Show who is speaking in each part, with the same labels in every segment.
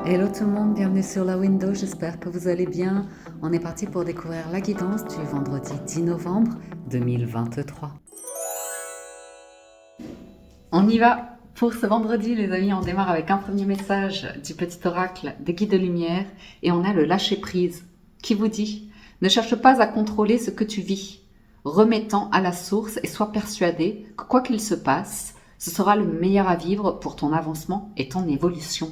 Speaker 1: Hello tout le monde, bienvenue sur la window, j'espère que vous allez bien. On est parti pour découvrir la guidance du vendredi 10 novembre 2023. On y va pour ce vendredi les amis, on démarre avec un premier message du petit oracle des guides de lumière et on a le lâcher prise qui vous dit « Ne cherche pas à contrôler ce que tu vis, remets-en à la source et sois persuadé que quoi qu'il se passe, ce sera le meilleur à vivre pour ton avancement et ton évolution. »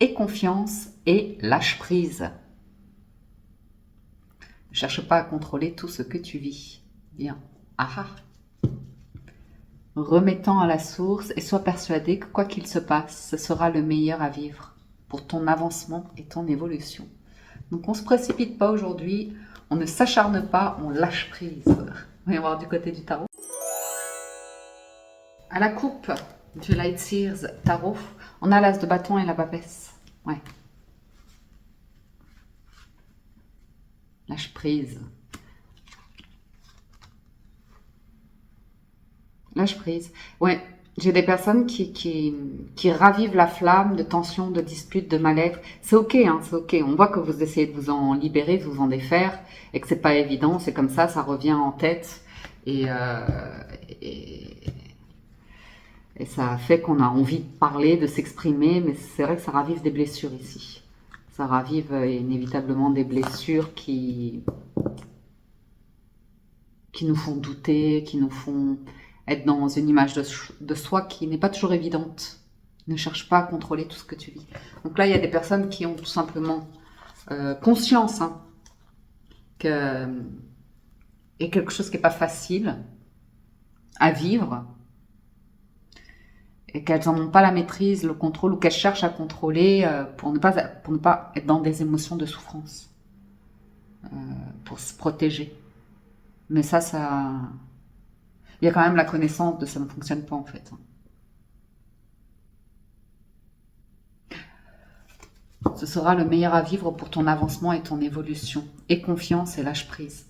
Speaker 1: Et confiance et lâche prise. Ne cherche pas à contrôler tout ce que tu vis. Bien. Ah. Remettant à la source et sois persuadé que quoi qu'il se passe, ce sera le meilleur à vivre pour ton avancement et ton évolution. Donc on ne se précipite pas aujourd'hui, on ne s'acharne pas, on lâche prise. On va voir du côté du tarot. À la coupe du Light Seers Tarot, on a l'as de bâton et la papesse. Ouais. Lâche prise. Lâche prise. Ouais, j'ai des personnes qui ravivent la flamme de tension, de dispute, de mal-être. C'est ok, hein, c'est ok. On voit que vous essayez de vous en libérer, de vous en défaire, et que c'est pas évident. C'est comme ça revient en tête. Et ça fait qu'on a envie de parler, de s'exprimer, mais c'est vrai que ça ravive des blessures ici. Ça ravive inévitablement des blessures qui nous font douter, qui nous font être dans une image de soi qui n'est pas toujours évidente. Ne cherche pas à contrôler tout ce que tu vis. Donc là, il y a des personnes qui ont tout simplement conscience que y a quelque chose qui n'est pas facile à vivre et qu'elles n'en ont pas la maîtrise, le contrôle, ou qu'elles cherchent à contrôler pour ne pas être dans des émotions de souffrance, pour se protéger. Mais ça, il y a quand même la connaissance de ça ne fonctionne pas en fait. Ce sera le meilleur à vivre pour ton avancement et ton évolution. Et confiance et lâche prise.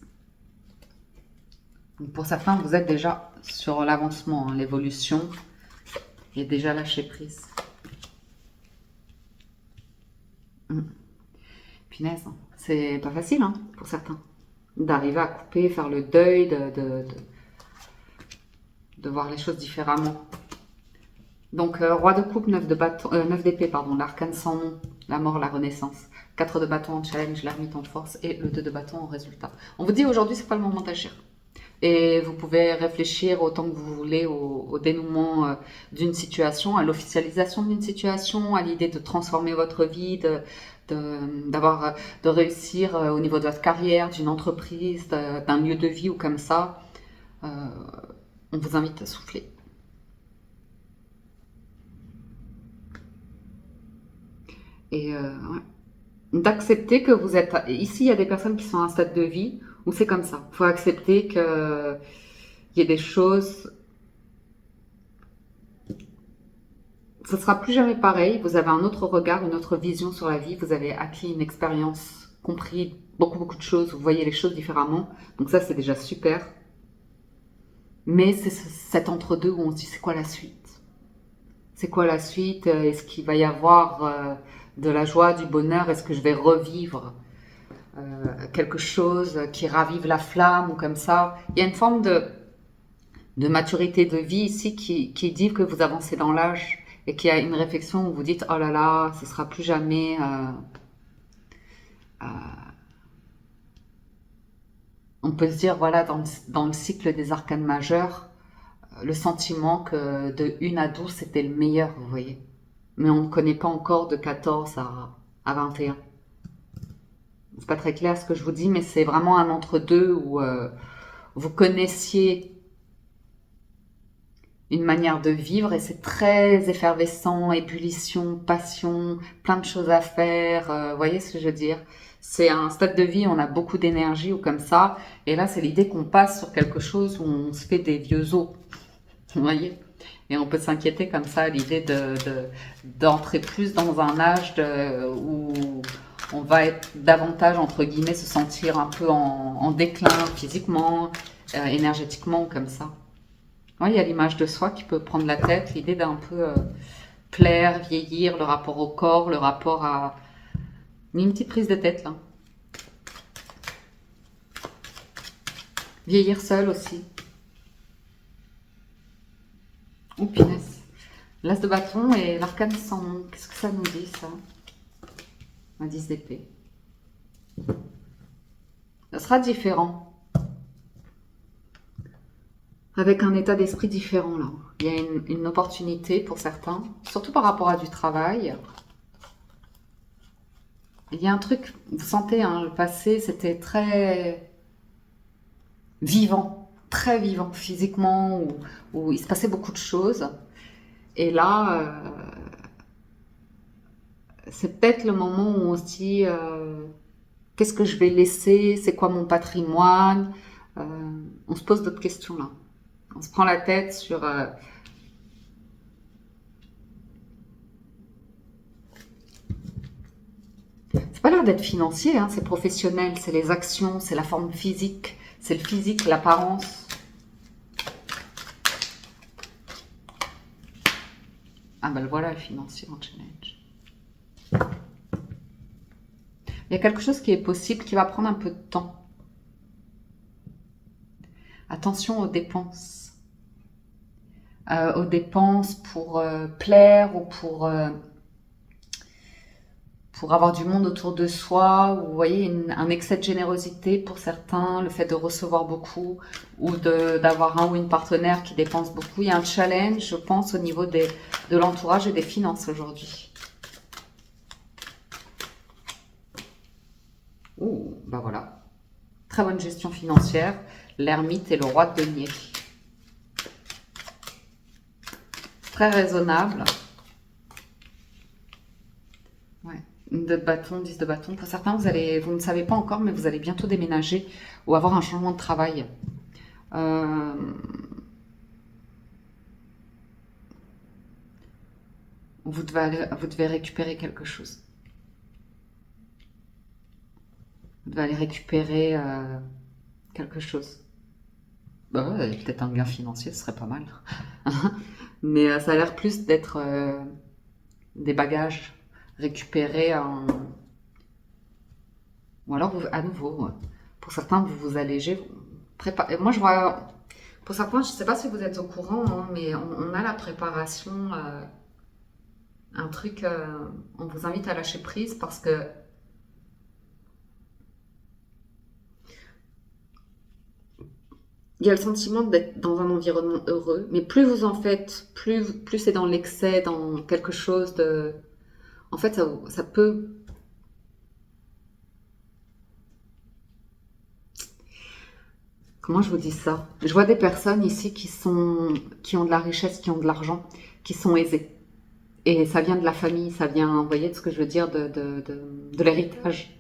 Speaker 1: Donc pour certains, vous êtes déjà sur l'avancement, hein, l'évolution, et déjà lâché prise. Punaise, hein. C'est pas facile hein, pour certains. D'arriver à couper, faire le deuil, de voir les choses différemment. Donc, roi de coupe, 9 d'épée, l'arcane sans nom, la mort, la renaissance. 4 de bâton en challenge, l'ermite en force et le 2 de bâton en résultat. On vous dit aujourd'hui, c'est pas le moment d'agir. Et vous pouvez réfléchir autant que vous voulez au dénouement d'une situation, à l'officialisation d'une situation, à l'idée de transformer votre vie, de réussir au niveau de votre carrière, d'une entreprise, d'un lieu de vie ou comme ça. On vous invite à souffler. Et ouais. D'accepter que vous êtes... Ici, il y a des personnes qui sont à un stade de vie où c'est comme ça. Il faut accepter qu'il y ait des choses... Ce ne sera plus jamais pareil. Vous avez un autre regard, une autre vision sur la vie. Vous avez acquis une expérience, compris beaucoup de choses. Vous voyez les choses différemment. Donc ça, c'est déjà super. Mais c'est cet entre-deux où on se dit, c'est quoi la suite? C'est quoi la suite? Est-ce qu'il va y avoir de la joie, du bonheur? Est-ce que je vais revivre quelque chose qui ravive la flamme ou comme ça? Il y a une forme de maturité de vie ici qui dit que vous avancez dans l'âge et qu'il y a une réflexion où vous dites, oh là là, ce sera plus jamais... on peut se dire, voilà, dans le cycle des arcanes majeurs, le sentiment que de 1 à 12, c'était le meilleur, vous voyez. Mais on ne connaît pas encore de 14 à 21. C'est pas très clair ce que je vous dis, mais c'est vraiment un entre-deux où vous connaissiez une manière de vivre et c'est très effervescent, ébullition, passion, plein de choses à faire. Vous voyez ce que je veux dire? C'est un stade de vie, on a beaucoup d'énergie ou comme ça. Et là, c'est l'idée qu'on passe sur quelque chose où on se fait des vieux os. Vous voyez? Et on peut s'inquiéter comme ça à l'idée d'entrer plus dans un âge où on va être davantage, entre guillemets, se sentir un peu en déclin physiquement, énergétiquement, comme ça. Ouais, il y a l'image de soi qui peut prendre la tête, l'idée d'un peu plaire, vieillir, le rapport au corps, le rapport à... Il y a une petite prise de tête là. Vieillir seul aussi. Oh punaise. L'as de bâton et l'arcane sans nom. Qu'est-ce que ça nous dit ça? Un 10 d'épée. Ça sera différent. Avec un état d'esprit différent là. Il y a une opportunité pour certains, surtout par rapport à du travail. Il y a un truc, vous sentez, hein, le passé, c'était très très vivant physiquement, où il se passait beaucoup de choses. Et là, c'est peut-être le moment où on se dit, qu'est-ce que je vais laisser? C'est quoi mon patrimoine? On se pose d'autres questions là. On se prend la tête sur... C'est pas l'air d'être financier, hein, c'est professionnel, c'est les actions, c'est la forme physique, c'est le physique, l'apparence. Ah ben voilà, le financier en challenge. Il y a quelque chose qui est possible, qui va prendre un peu de temps. Attention aux dépenses. Aux dépenses pour plaire ou pour avoir du monde autour de soi, ou vous voyez un excès de générosité pour certains, le fait de recevoir beaucoup, ou d'avoir un ou une partenaire qui dépense beaucoup. Il y a un challenge, je pense, au niveau de l'entourage et des finances aujourd'hui. Ouh, bah voilà. Très bonne gestion financière, l'ermite et le roi de denier. Très raisonnable. Ouais. De bâton, 10 de bâton. Pour certains, vous ne savez pas encore, mais vous allez bientôt déménager ou avoir un changement de travail. Vous devez récupérer quelque chose. Vous devez aller récupérer quelque chose. Bah ouais, peut-être un gain financier, ce serait pas mal. Mais ça a l'air plus d'être des bagages récupérés en... Ou alors, à nouveau, pour certains, vous vous allégez. Moi, je vois... Pour certains, je ne sais pas si vous êtes au courant, hein, mais on a la préparation... un truc... on vous invite à lâcher prise parce que... Il y a le sentiment d'être dans un environnement heureux, mais plus vous en faites, plus c'est dans l'excès, dans quelque chose de... En fait, ça peut... Comment je vous dis ça? Je vois des personnes ici qui ont de la richesse, qui ont de l'argent, qui sont aisées. Et ça vient de la famille, ça vient, vous voyez de ce que je veux dire, de l'héritage.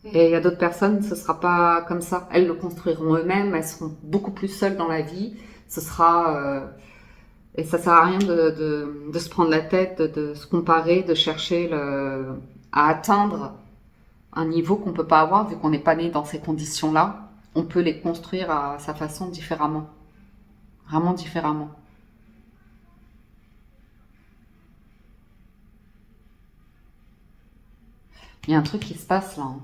Speaker 1: Et il y a d'autres personnes, ce sera pas comme ça. Elles le construiront eux-mêmes, elles seront beaucoup plus seules dans la vie. Ce sera... et ça sert à rien de se prendre la tête, de se comparer, de chercher à atteindre un niveau qu'on peut pas avoir vu qu'on n'est pas né dans ces conditions-là. On peut les construire à sa façon différemment. Vraiment différemment. Il y a un truc qui se passe là, hein.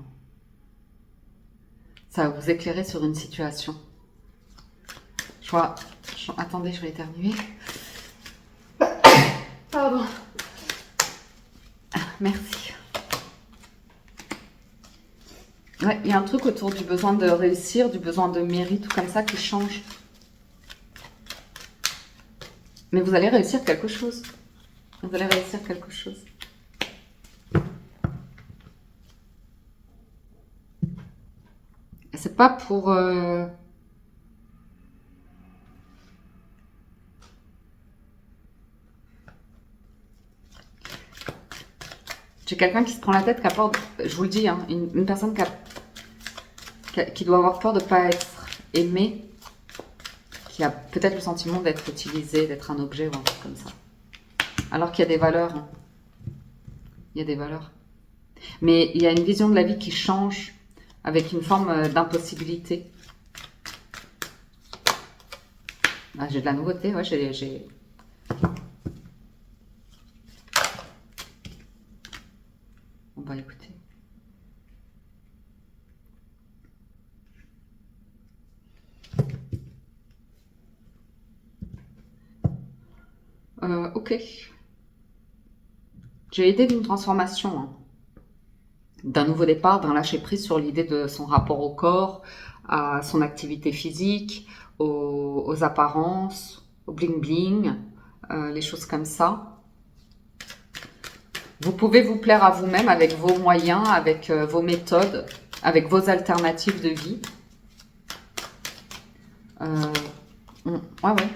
Speaker 1: Ça va vous éclairer sur une situation. Attendez, je vais éternuer. Pardon. Merci. Ouais, il y a un truc autour du besoin de réussir, du besoin de mérite, tout comme ça, qui change. Mais vous allez réussir quelque chose. Vous allez réussir quelque chose. Et c'est pas pour... J'ai quelqu'un qui se prend la tête, qui a peur, je vous le dis, hein, une personne qui doit avoir peur de ne pas être aimée, qui a peut-être le sentiment d'être utilisé, d'être un objet ou un truc comme ça. Alors qu'il y a des valeurs. Hein. Il y a des valeurs. Mais il y a une vision de la vie qui change avec une forme d'impossibilité. Ah, j'ai de la nouveauté, ouais, j'ai... On va écouter. Ok. J'ai aidé d'une transformation, hein. D'un nouveau départ, d'un lâcher-prise sur l'idée de son rapport au corps, à son activité physique, aux apparences, au bling-bling, les choses comme ça. Vous pouvez vous plaire à vous-même avec vos moyens, avec vos méthodes, avec vos alternatives de vie. Ouais, ouais.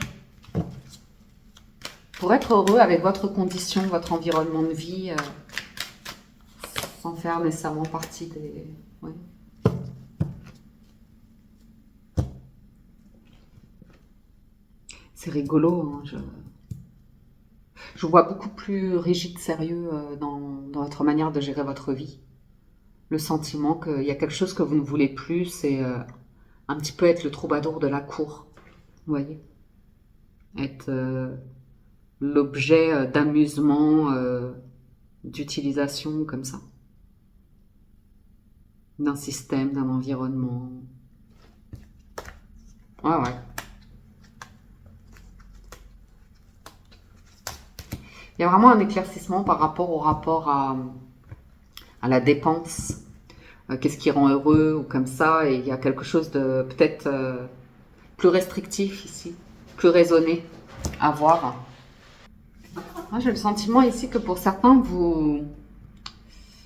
Speaker 1: Pour être heureux avec votre condition, votre environnement de vie, sans faire nécessairement partie des... Ouais. C'est rigolo, hein, je vous vois beaucoup plus rigide, sérieux dans votre manière de gérer votre vie. Le sentiment qu'il y a quelque chose que vous ne voulez plus, c'est un petit peu être le troubadour de la cour. Vous voyez? Être l'objet d'amusement, d'utilisation comme ça. D'un système, d'un environnement. Ouais, ouais. Il y a vraiment un éclaircissement par rapport au rapport à la dépense. Qu'est-ce qui rend heureux ou comme ça. Et il y a quelque chose de peut-être plus restrictif ici, plus raisonné à voir. Moi, j'ai le sentiment ici que pour certains,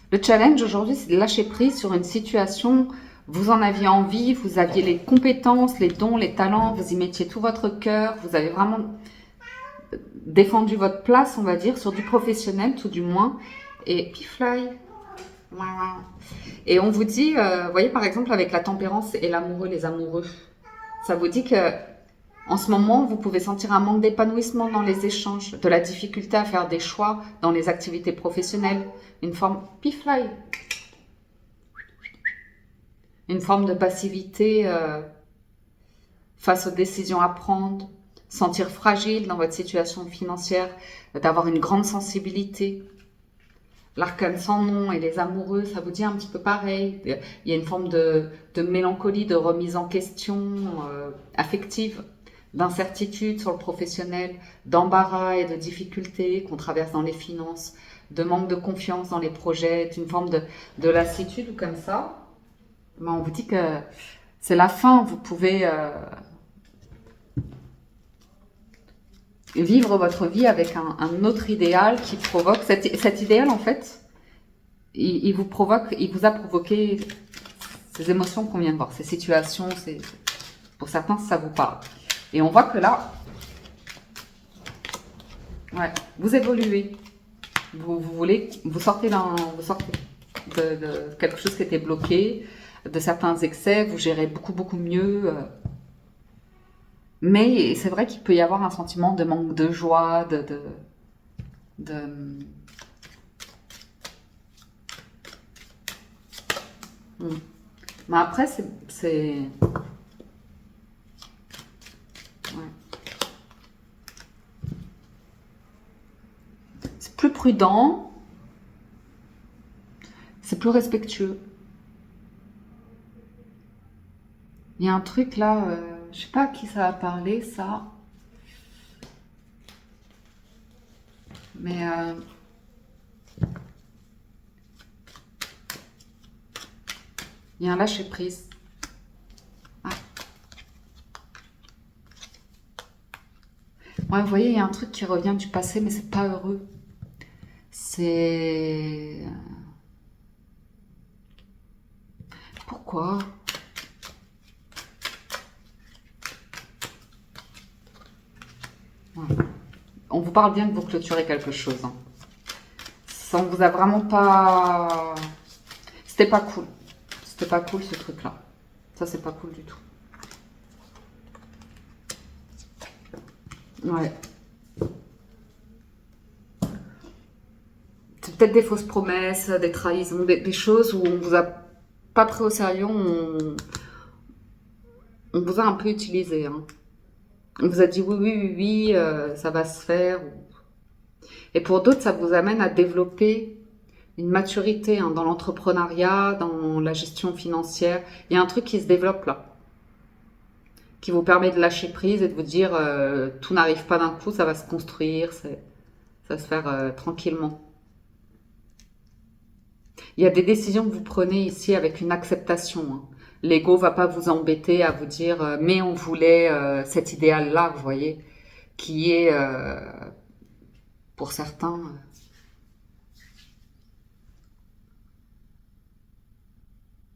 Speaker 1: le challenge aujourd'hui, c'est de lâcher prise sur une situation. Vous en aviez envie, vous aviez les compétences, les dons, les talents, vous y mettiez tout votre cœur, vous avez vraiment défendu votre place, on va dire, sur du professionnel tout du moins. Et puis fly. Et on vous dit, vous voyez par exemple avec la tempérance et l'amoureux, les amoureux, ça vous dit que en ce moment, vous pouvez sentir un manque d'épanouissement dans les échanges, de la difficulté à faire des choix dans les activités professionnelles, une forme pifly, une forme de passivité face aux décisions à prendre, sentir fragile dans votre situation financière, d'avoir une grande sensibilité. L'arcane sans nom et les amoureux, ça vous dit un petit peu pareil. Il y a une forme de mélancolie, de remise en question affective, d'incertitude sur le professionnel, d'embarras et de difficultés qu'on traverse dans les finances, de manque de confiance dans les projets, d'une forme de lassitude ou comme ça. Mais on vous dit que c'est la fin, vous pouvez vivre votre vie avec un autre idéal qui provoque... Cet idéal, en fait, il vous provoque, il vous a provoqué ces émotions qu'on vient de voir, ces situations, pour certains, ça vous parle. Et on voit que là, ouais, vous évoluez. Vous sortez de quelque chose qui était bloqué, de certains excès, vous gérez beaucoup, beaucoup mieux. Mais c'est vrai qu'il peut y avoir un sentiment de manque de joie, Mais après, c'est... Ouais. C'est plus prudent, c'est plus respectueux. Il y a un truc là, je sais pas à qui ça va parler, ça. Mais il y a un lâcher-prise. Ah. Ouais, vous voyez, il y a un truc qui revient du passé, mais c'est pas heureux. C'est... Pourquoi? Ouais. On vous parle bien que vous clôturez quelque chose. Hein. Ça, on vous a vraiment pas... C'était pas cool. C'était pas cool ce truc-là. Ça, c'est pas cool du tout. Ouais. C'est peut-être des fausses promesses, des trahisons, des choses où on vous a pas pris au sérieux, on vous a un peu utilisé. Hein. On vous a dit oui, oui, oui, oui, ça va se faire. Et pour d'autres, ça vous amène à développer une maturité hein, dans l'entrepreneuriat, dans la gestion financière. Il y a un truc qui se développe là, qui vous permet de lâcher prise et de vous dire tout n'arrive pas d'un coup, ça va se construire, ça va se faire tranquillement. Il y a des décisions que vous prenez ici avec une acceptation. Hein. L'ego va pas vous embêter à vous dire mais on voulait cet idéal-là, vous voyez, qui est pour certains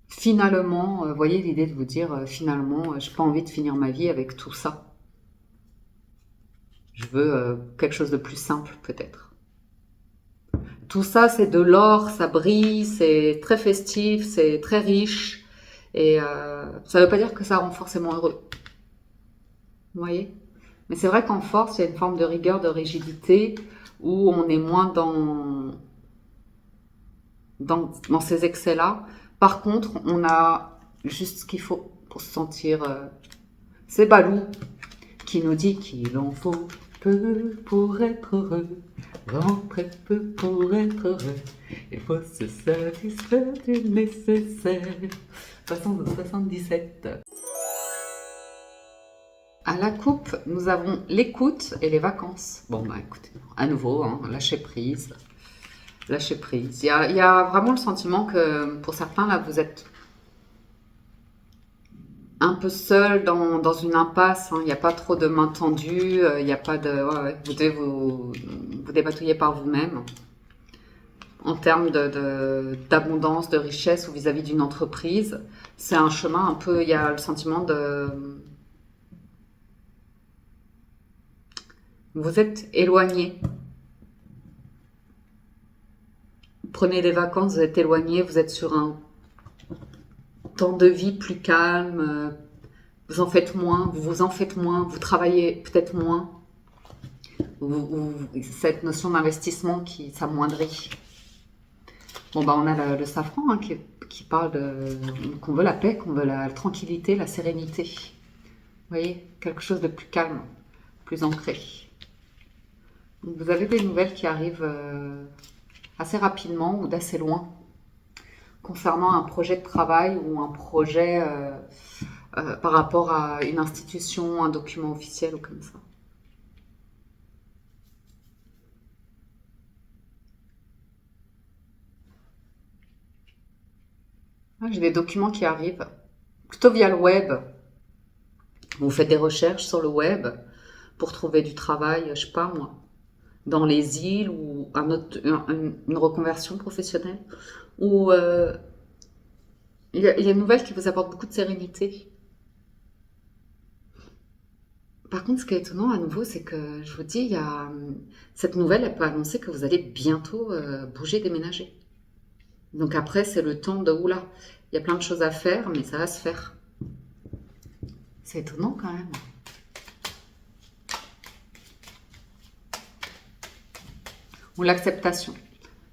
Speaker 1: finalement, vous voyez l'idée de vous dire finalement, j'ai pas envie de finir ma vie avec tout ça. Je veux quelque chose de plus simple peut-être. Tout ça, c'est de l'or, ça brille, c'est très festif, c'est très riche. Et ça ne veut pas dire que ça rend forcément heureux. Vous voyez? Mais c'est vrai qu'en force, il y a une forme de rigueur, de rigidité, où on est moins dans ces excès-là. Par contre, on a juste ce qu'il faut pour se sentir... c'est Balou qui nous dit qu'il en faut peu pour être heureux. Vraiment très peu pour être heureux. Il faut se satisfaire du nécessaire. Façon de 77. À la coupe, nous avons l'écoute et les vacances. Bon, bah écoutez, à nouveau, hein, lâcher prise. Lâcher prise. Il y a vraiment le sentiment que pour certains, là, vous êtes un peu seul dans une impasse. Hein. Il n'y a pas trop de main tendue. Il n'y a pas de... Ouais, vous devez vous débatouiller par vous-même. En termes d'abondance, de richesse ou vis-à-vis d'une entreprise, c'est un chemin un peu... Il y a le sentiment de... Vous êtes éloigné. Prenez des vacances, vous êtes éloigné, vous êtes sur un temps de vie plus calme, vous en faites moins, vous travaillez peut-être moins. Cette notion d'investissement qui s'amoindrit. Bon, bah, on a le safran hein, qui parle qu'on veut la paix, qu'on veut la tranquillité, la sérénité. Vous voyez, quelque chose de plus calme, plus ancré. Donc, vous avez des nouvelles qui arrivent assez rapidement ou d'assez loin concernant un projet de travail ou un projet par rapport à une institution, un document officiel ou comme ça. J'ai des documents qui arrivent plutôt via le web. Vous faites des recherches sur le web pour trouver du travail, je sais pas moi, dans les îles ou une reconversion professionnelle. Ou il y a une nouvelle qui vous apporte beaucoup de sérénité. Par contre, ce qui est étonnant à nouveau, c'est que je vous dis, cette nouvelle, elle peut annoncer que vous allez bientôt bouger, déménager. Donc après, c'est le temps de oula, il y a plein de choses à faire, mais ça va se faire. C'est étonnant quand même. Ou l'acceptation.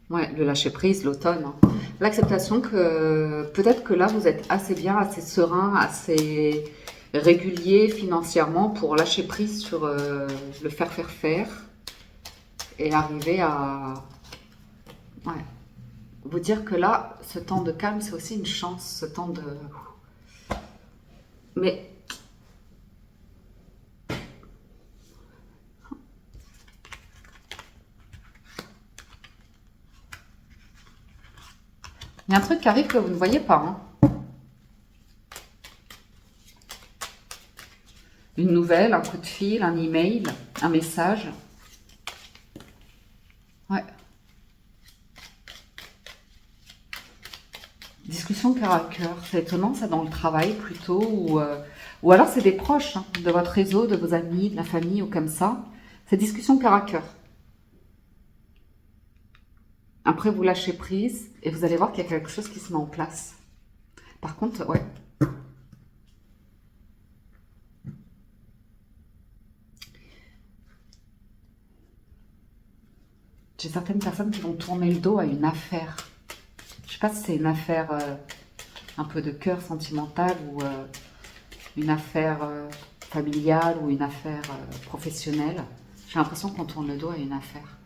Speaker 1: Ouais, le lâcher prise, l'automne. Hein. L'acceptation que peut-être que là, vous êtes assez bien, assez serein, assez régulier financièrement pour lâcher prise sur le faire et arriver à ouais, vous dire que là, ce temps de calme, c'est aussi une chance, ce temps de... Mais il y a un truc qui arrive que vous ne voyez pas. Hein. Une nouvelle, un coup de fil, un email, un message. Ouais. Discussion cœur à cœur. C'est étonnant, ça, dans le travail plutôt. Ou alors, c'est des proches hein, de votre réseau, de vos amis, de la famille ou comme ça. C'est discussion cœur à cœur. Après, vous lâchez prise et vous allez voir qu'il y a quelque chose qui se met en place. Par contre, ouais. J'ai certaines personnes qui vont tourner le dos à une affaire. Je sais pas si c'est une affaire un peu de cœur sentimental ou une affaire familiale ou une affaire professionnelle. J'ai l'impression qu'on tourne le dos à une affaire.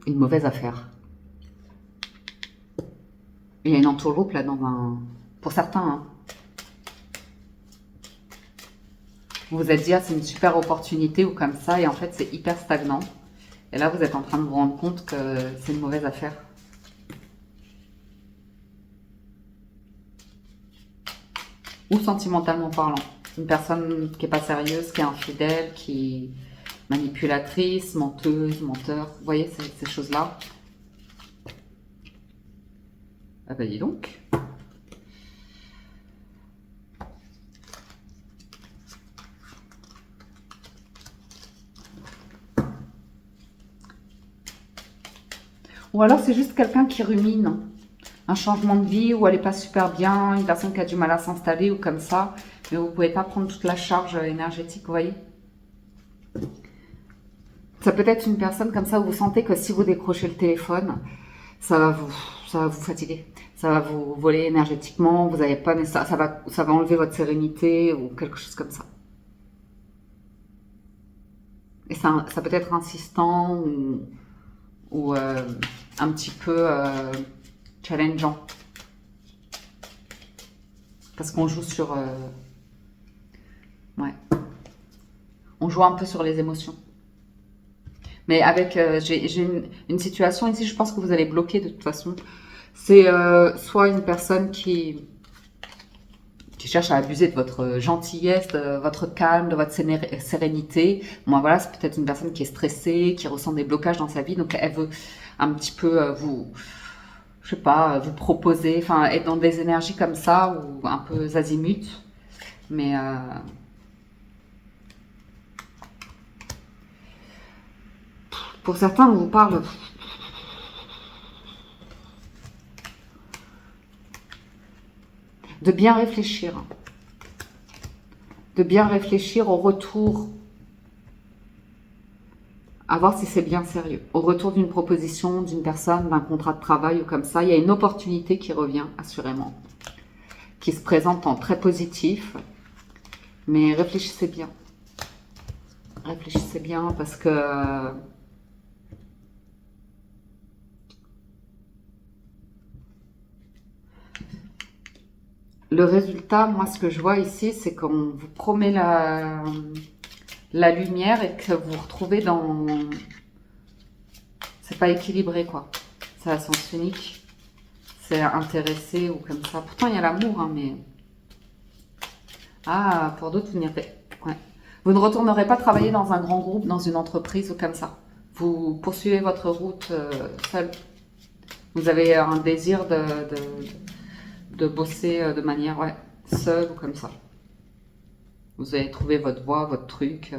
Speaker 1: une mauvaise affaire. Il y a une entourloupe là dans un... Pour certains, hein. Vous vous êtes dit, ah, c'est une super opportunité ou comme ça, et en fait, c'est hyper stagnant. Et là, vous êtes en train de vous rendre compte que c'est une mauvaise affaire. Ou sentimentalement parlant. Une personne qui n'est pas sérieuse, qui est infidèle, qui est manipulatrice, menteuse, menteur. Vous voyez ces choses-là? Ah bah dis donc. Ou alors c'est juste quelqu'un qui rumine. Un changement de vie où elle n'est pas super bien, une personne qui a du mal à s'installer ou comme ça. Mais vous ne pouvez pas prendre toute la charge énergétique, vous voyez? Ça peut être une personne comme ça où vous sentez que si vous décrochez le téléphone, ça va vous fatiguer. Ça va vous voler énergétiquement, vous n'avez pas ça va enlever votre sérénité ou quelque chose comme ça. Et ça peut être insistant ou un petit peu challengeant. Parce qu'on joue sur... ouais. On joue un peu sur les émotions. Mais avec... j'ai une situation ici, je pense que vous allez bloquer de toute façon. C'est soit une personne qui cherche à abuser de votre gentillesse, de votre calme, de votre sérénité. Moi, voilà, c'est peut-être une personne qui est stressée, qui ressent des blocages dans sa vie. Donc, elle veut un petit peu je sais pas, vous proposer, enfin, être dans des énergies comme ça, ou un peu azimut. Mais pour certains, on vous parle de bien réfléchir. De bien réfléchir au retour, à voir si c'est bien sérieux. Au retour d'une proposition, d'une personne, d'un contrat de travail ou comme ça, il y a une opportunité qui revient, assurément, qui se présente en très positif. Mais réfléchissez bien. Réfléchissez bien parce que le résultat, moi, ce que je vois ici, c'est qu'on vous promet la lumière et que vous vous retrouvez dans... C'est pas équilibré, quoi. C'est à sens unique. C'est intéressé ou comme ça. Pourtant, il y a l'amour, hein, mais... Ah, pour d'autres, vous n'y avez... Ouais. Vous ne retournerez pas travailler dans un grand groupe, dans une entreprise ou comme ça. Vous poursuivez votre route seul. Vous avez un désir de bosser de manière seule ou comme ça. Vous allez trouver votre voie, votre truc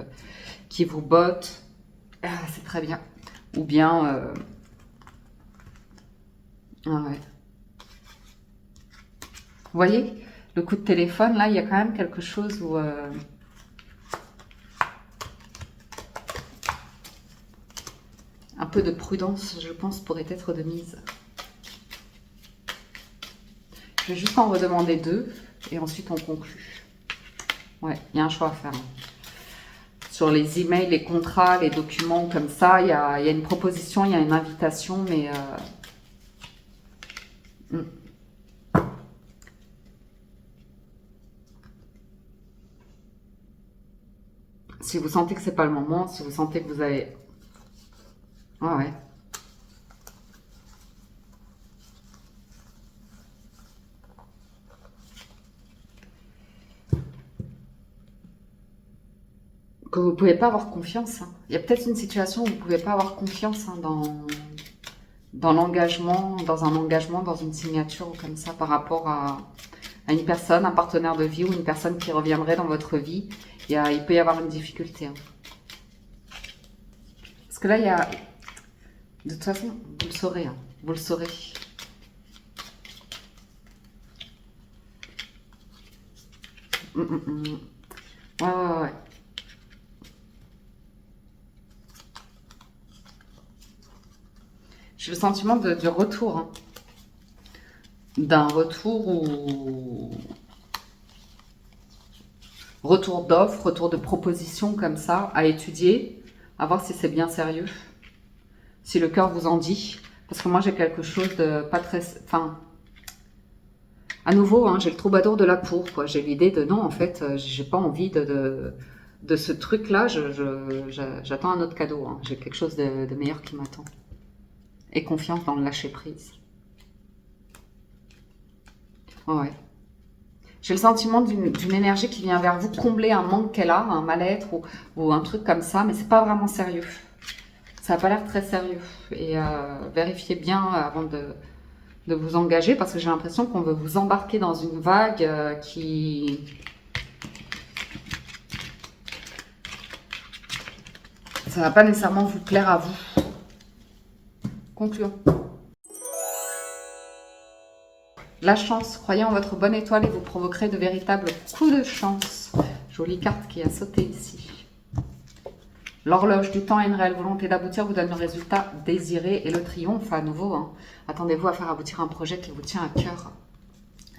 Speaker 1: qui vous botte. Ah, c'est très bien. Ou bien... ah ouais. Vous voyez, le coup de téléphone, là, il y a quand même quelque chose où... un peu de prudence, je pense, pourrait être de mise. Je vais juste en redemander 2 et ensuite on conclut. Ouais, il y a un choix à faire. Sur les emails, les contrats, les documents comme ça, il y a une proposition, il y a une invitation, mais... Si vous sentez que c'est pas le moment, si vous sentez que vous avez... Ah ouais. Que vous pouvez pas avoir confiance. Hein. Il y a peut-être une situation où vous pouvez pas avoir confiance dans l'engagement, dans un engagement, dans une signature ou comme ça par rapport à une personne, un partenaire de vie ou une personne qui reviendrait dans votre vie. Il peut y avoir une difficulté. Hein. Parce que là, il y a... De toute façon, vous le saurez. Hein. Vous le saurez. Ouais. J'ai le sentiment du retour. Hein. D'un retour ou... Retour d'offres, retour de propositions comme ça, à étudier, à voir si c'est bien sérieux. si le cœur vous en dit. Parce que moi, j'ai quelque chose de pas très... Enfin, à nouveau, hein, j'ai le troubadour de la cour, quoi. J'ai l'idée de non, en fait, j'ai pas envie de ce truc-là. J'attends un autre cadeau. Hein. J'ai quelque chose de meilleur qui m'attend. Et confiance dans le lâcher-prise. Ouais. J'ai le sentiment d'une énergie qui vient vers vous combler un manque qu'elle a, un mal-être ou un truc comme ça, mais c'est pas vraiment sérieux. Ça n'a pas l'air très sérieux. Et vérifiez bien avant de vous engager, parce que j'ai l'impression qu'on veut vous embarquer dans une vague qui... Ça va pas nécessairement vous plaire à vous. Concluons. La chance, croyez en votre bonne étoile et vous provoquerez de véritables coups de chance. Jolie carte qui a sauté ici. L'horloge du temps a une réelle volonté d'aboutir, vous donne le résultat désiré et le triomphe à nouveau. Hein. Attendez-vous à faire aboutir un projet qui vous tient à cœur.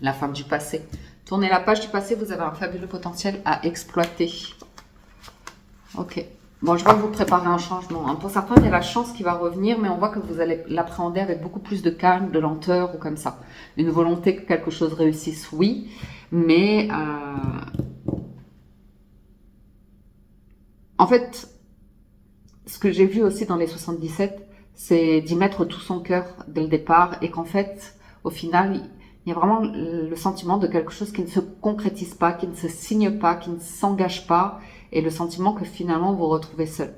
Speaker 1: La femme du passé. Tournez la page du passé, vous avez un fabuleux potentiel à exploiter. Ok. Bon, je vois que vous préparez un changement. Hein. Pour certains, il y a la chance qui va revenir, mais on voit que vous allez l'appréhender avec beaucoup plus de calme, de lenteur ou comme ça. Une volonté que quelque chose réussisse, oui, mais en fait, ce que j'ai vu aussi dans les 77, c'est d'y mettre tout son cœur dès le départ et qu'en fait, au final, il y a vraiment le sentiment de quelque chose qui ne se concrétise pas, qui ne se signe pas, qui ne s'engage pas, et le sentiment que finalement vous vous retrouvez seul.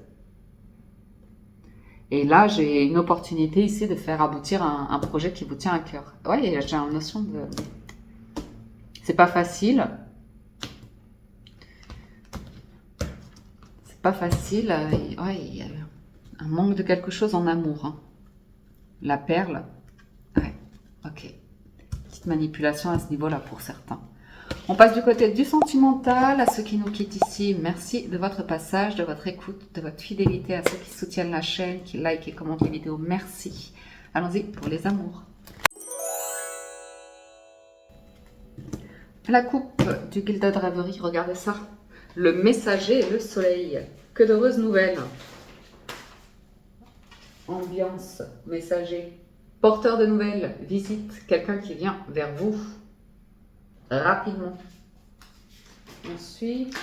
Speaker 1: Et là, j'ai une opportunité ici de faire aboutir un projet qui vous tient à cœur. Ouais, j'ai une notion de... C'est pas facile. C'est pas facile. Ouais, il y a un manque de quelque chose en amour. Hein. La perle. Ouais, ok. Petite manipulation à ce niveau-là pour certains. On passe du côté du sentimental. À ceux qui nous quittent ici, merci de votre passage, de votre écoute, de votre fidélité. À ceux qui soutiennent la chaîne, qui like et commentent les vidéos, merci. Allons-y pour les amours. La coupe du Gilded Rêverie, regardez ça. Le messager et le soleil. Que d'heureuses nouvelles. Ambiance, messager. Porteur de nouvelles, visite, quelqu'un qui vient vers vous. Rapidement. Ensuite,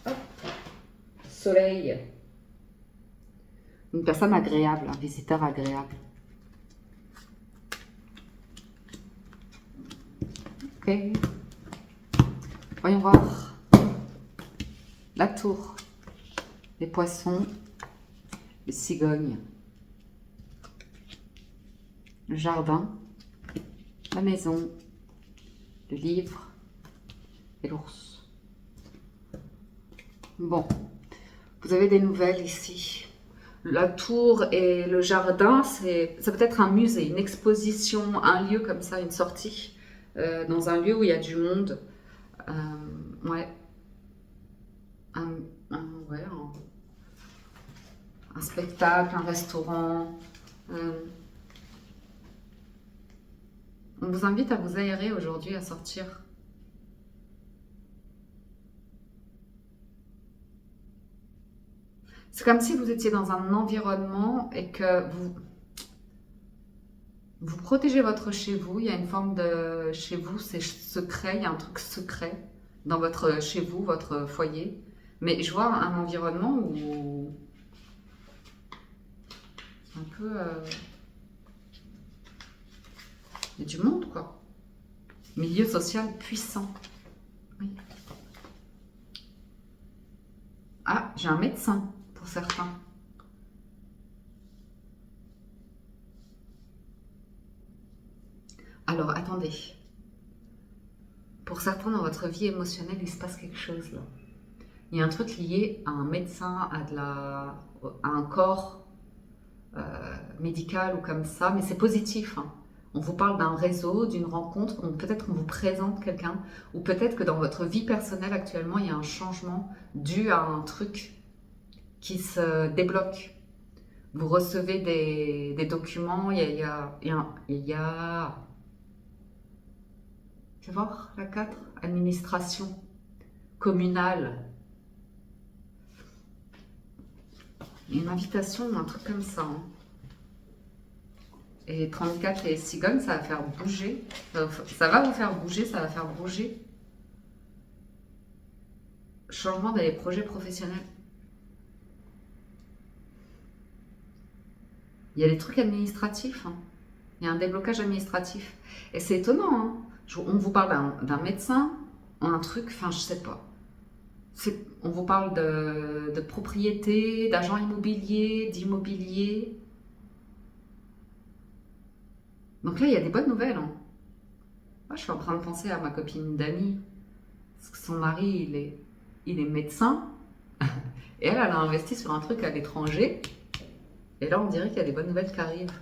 Speaker 1: hop, soleil. Une personne agréable, un visiteur agréable. Ok. Voyons voir. La tour. Les poissons. Les cigognes. Le jardin. La maison. Le livre. Et l'ours. Bon. Vous avez des nouvelles ici. La tour et le jardin, ça peut être un musée, une exposition, un lieu comme ça, une sortie. Dans un lieu où il y a du monde. Ouais. Ouais, un spectacle, un restaurant. On vous invite à vous aérer aujourd'hui, à sortir. C'est comme si vous étiez dans un environnement et que vous protégez votre chez vous. Il y a une forme de chez vous, c'est secret. Il y a un truc secret dans votre chez vous, votre foyer. Mais je vois un environnement où un peu il y a du monde, quoi. Milieu social puissant. Oui. Ah, j'ai un médecin pour certains. Alors, attendez. Pour certains, dans votre vie émotionnelle, il se passe quelque chose, là. Il y a un truc lié à un médecin, à un corps médical ou comme ça, mais c'est positif. Hein. On vous parle d'un réseau, d'une rencontre, donc peut-être qu'on vous présente quelqu'un, ou peut-être que dans votre vie personnelle actuellement, il y a un changement dû à un truc qui se débloque. Vous recevez des documents, il y a... Fais voir la 4, administration communale. Il y a une invitation, un truc comme ça. Hein. Et 34 et cigogne, ça va faire bouger. Ça va vous faire bouger, ça va faire bouger. Changement dans les projets professionnels. Il y a des trucs administratifs, hein. Il y a un déblocage administratif. Et c'est étonnant, hein. On vous parle d'un médecin, un truc, enfin, je sais pas. On vous parle de propriété, d'agent immobilier, d'immobilier. Donc là, il y a des bonnes nouvelles, hein. Moi, je suis en train de penser à ma copine Dani, parce que son mari, il est médecin, et elle a investi sur un truc à l'étranger. Et là, on dirait qu'il y a des bonnes nouvelles qui arrivent.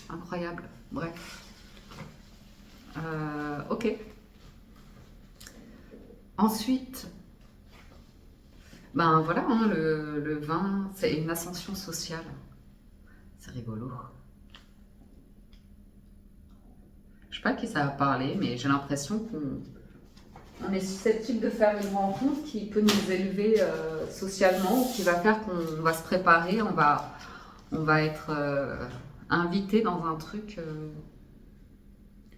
Speaker 1: Incroyable. Bref. Ok. Ensuite, ben voilà, hein, le vin, c'est une ascension sociale. C'est rigolo. Je sais pas à qui ça va parler, mais j'ai l'impression qu'on est susceptible de faire une rencontre qui peut nous élever socialement, qui va faire qu'on va se préparer, on va être invité dans un truc,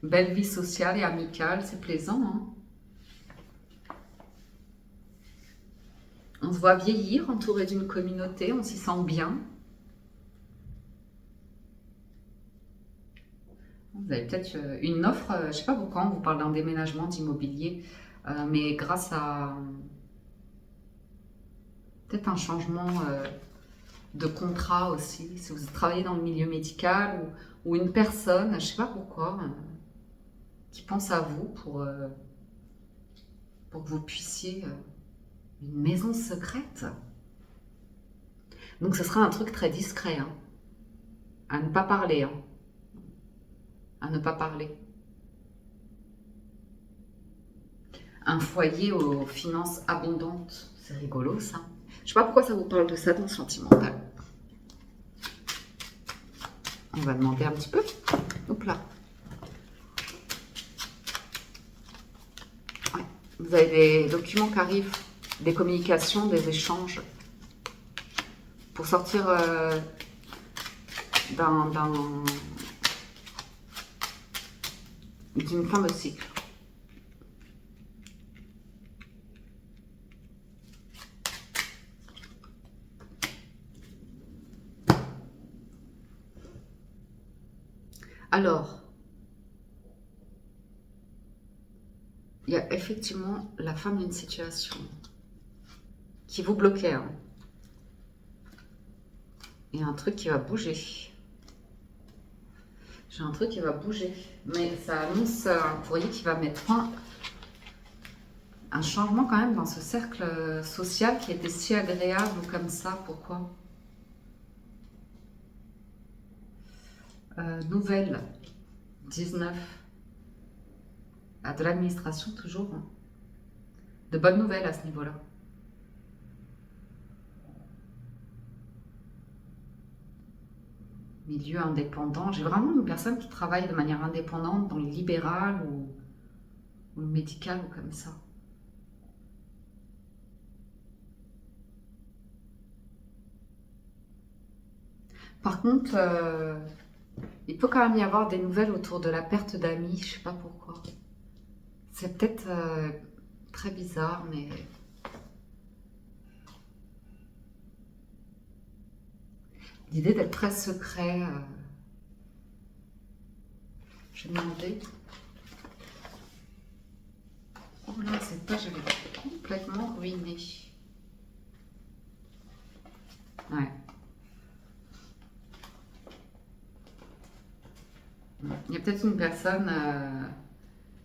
Speaker 1: belle vie sociale et amicale, c'est plaisant, hein. On se voit vieillir, entouré d'une communauté, on s'y sent bien. Vous avez peut-être une offre, je ne sais pas pourquoi on vous parle d'un déménagement d'immobilier, mais grâce à peut-être un changement de contrat aussi, si vous travaillez dans le milieu médical ou une personne, je ne sais pas pourquoi, qui pense à vous pour que vous puissiez une maison secrète. Donc ce sera un truc très discret, hein, à ne pas parler, hein, à ne pas parler. Un foyer aux finances abondantes, c'est rigolo ça. Je sais pas pourquoi ça vous parle de ça dans le sentimental. On va demander un petit peu. Hop là. Ouais. Vous avez des documents qui arrivent, des communications, des échanges. Pour sortir d'une fin de cycle. Alors, il y a effectivement la fin d'une situation qui vous bloquait, hein. Il y a un truc qui va bouger. J'ai un truc qui va bouger. Mais ça annonce un courrier qui va mettre fin. Un changement quand même dans ce cercle social qui était si agréable comme ça. Pourquoi? Nouvelle 19. Ah, de l'administration toujours, hein. De bonnes nouvelles à ce niveau-là. Milieu indépendant. J'ai vraiment une personne qui travaille de manière indépendante dans le libéral ou le médical ou comme ça. Par contre, il peut quand même y avoir des nouvelles autour de la perte d'amis, je sais pas pourquoi. C'est peut-être très bizarre, mais l'idée d'être très secret. Je vais demander. Oh là, cette page, elle est complètement ruinée. Ouais. Il y a peut-être une personne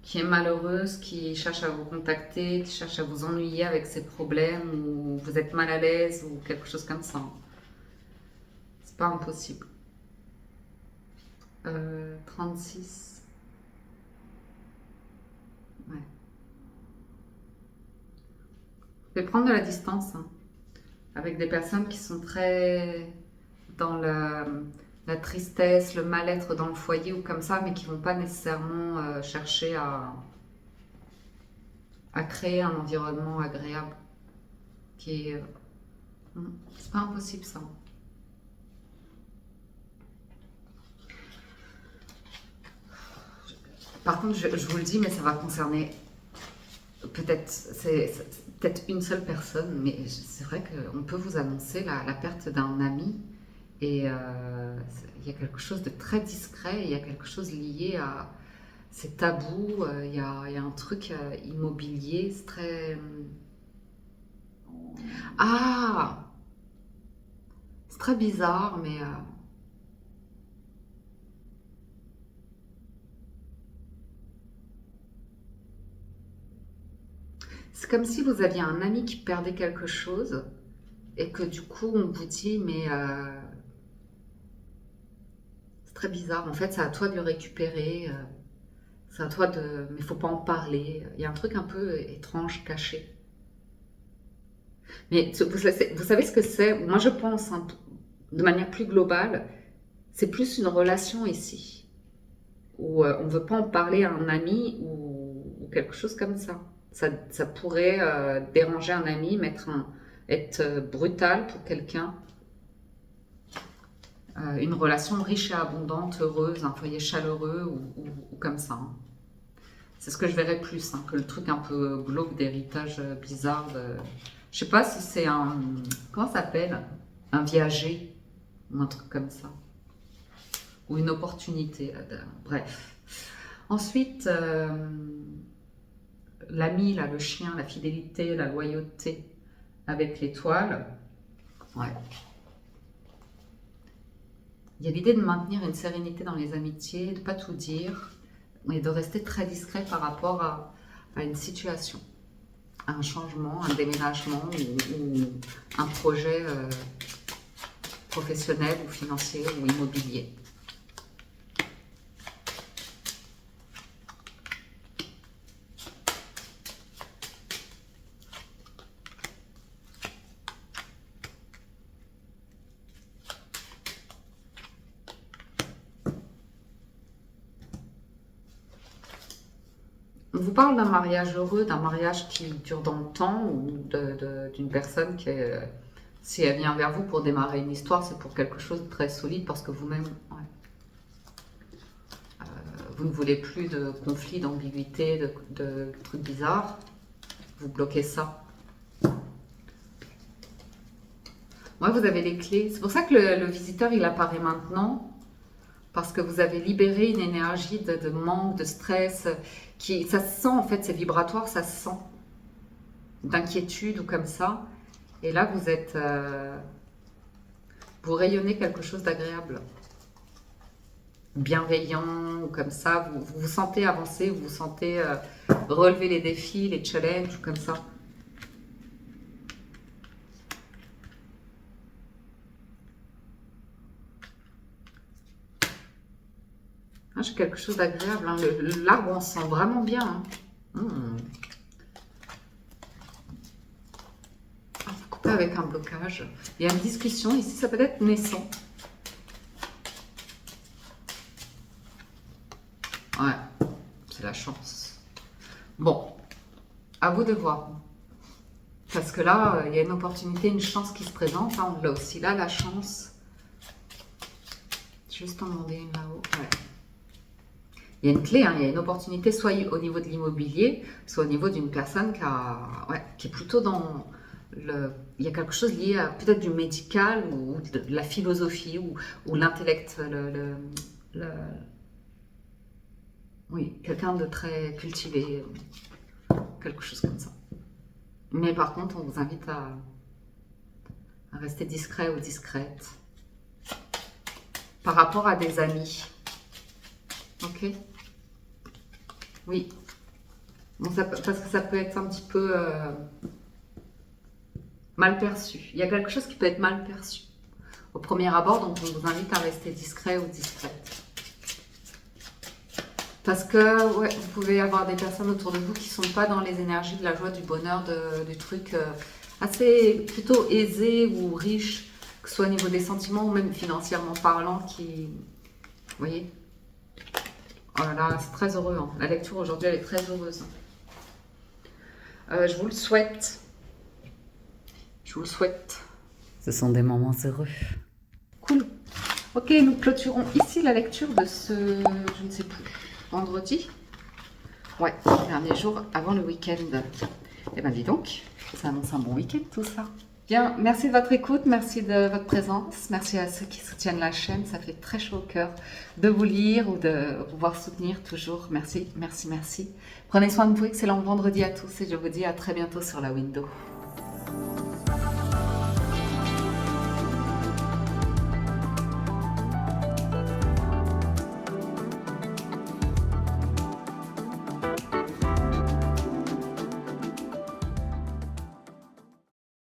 Speaker 1: qui est malheureuse, qui cherche à vous contacter, qui cherche à vous ennuyer avec ses problèmes, ou vous êtes mal à l'aise, ou quelque chose comme ça. C'est pas impossible. 36. Ouais. Vous pouvez prendre de la distance, hein, avec des personnes qui sont très dans la tristesse, le mal-être dans le foyer ou comme ça, mais qui vont pas nécessairement chercher à créer un environnement agréable. Qui est, c'est pas impossible ça. Par contre, je vous le dis, mais ça va concerner peut-être peut-être une seule personne, mais c'est vrai qu'on peut vous annoncer la perte d'un ami et il y a quelque chose de très discret, il y a quelque chose lié à ces tabous, il y a un truc immobilier, c'est très... Ah! C'est très bizarre, mais... c'est comme si vous aviez un ami qui perdait quelque chose et que du coup on vous dit mais c'est très bizarre, en fait c'est à toi de le récupérer, c'est à toi de... mais il faut pas en parler, il y a un truc un peu étrange, caché. Mais vous savez ce que c'est? Moi je pense, hein, de manière plus globale, c'est plus une relation ici, où on ne veut pas en parler à un ami ou quelque chose comme ça. Ça pourrait déranger un ami, être brutal pour quelqu'un. Une relation riche et abondante, heureuse, un foyer chaleureux ou comme ça, hein. C'est ce que je verrais plus, hein, que le truc un peu glauque d'héritage bizarre. Je sais pas si c'est un... Comment ça s'appelle? Un viager ou un truc comme ça. Ou une opportunité. Bref. Ensuite, l'ami, là, le chien, la fidélité, la loyauté avec l'étoile. Ouais. Il y a l'idée de maintenir une sérénité dans les amitiés, de ne pas tout dire, et de rester très discret par rapport à une situation, à un changement, un déménagement ou un projet professionnel ou financier ou immobilier. On vous parle d'un mariage heureux, d'un mariage qui dure dans le temps ou d'une personne qui est, si elle vient vers vous pour démarrer une histoire, c'est pour quelque chose de très solide parce que vous-même, ouais, vous ne voulez plus de conflits, d'ambiguïté, de trucs bizarres. Vous bloquez ça. Moi, vous avez les clés. C'est pour ça que le visiteur, il apparaît maintenant. Parce que vous avez libéré une énergie de manque, de stress, ça se sent en fait, c'est vibratoire, ça se sent, d'inquiétude ou comme ça. Et là, vous rayonnez quelque chose d'agréable, bienveillant ou comme ça. Vous vous sentez avancer, vous vous sentez relever les défis, les challenges ou comme ça. Ah, j'ai quelque chose d'agréable, hein. L'arbre, on se sent vraiment bien, hein. Ah, faut couper avec un blocage. Il y a une discussion ici, ça peut être naissant. Ouais, c'est la chance. Bon, à vous de voir. Parce que là, il y a une opportunité, une chance qui se présente, hein. On l'a aussi là, la chance. Juste en demander une là-haut. Ouais. Il y a une clé, hein, il y a une opportunité, soit au niveau de l'immobilier, soit au niveau d'une personne qui est plutôt dans le... Il y a quelque chose lié à peut-être du médical ou de la philosophie ou l'intellect. Oui, quelqu'un de très cultivé, quelque chose comme ça. Mais par contre, on vous invite à rester discret ou discrète par rapport à des amis. Ok? Oui. Bon, parce que ça peut être un petit peu mal perçu. Il y a quelque chose qui peut être mal perçu au premier abord, donc on vous invite à rester discret ou discrète. Parce que ouais, vous pouvez avoir des personnes autour de vous qui ne sont pas dans les énergies de la joie, du bonheur, du truc assez plutôt aisé ou riche, que ce soit au niveau des sentiments ou même financièrement parlant, qui... Vous voyez? Oh là là, c'est très heureux, hein. La lecture aujourd'hui, elle est très heureuse. Je vous le souhaite. Je vous le souhaite. Ce sont des moments heureux. Cool. Ok, nous clôturons ici la lecture de ce, je ne sais plus, vendredi. Ouais, dernier jour avant le week-end. Eh ben dis donc, ça annonce un bon week-end tout ça. Bien, merci de votre écoute, merci de votre présence, merci à ceux qui soutiennent la chaîne, ça fait très chaud au cœur de vous lire ou de pouvoir soutenir toujours. Merci, merci, merci. Prenez soin de vous, excellent vendredi à tous et je vous dis à très bientôt sur la window.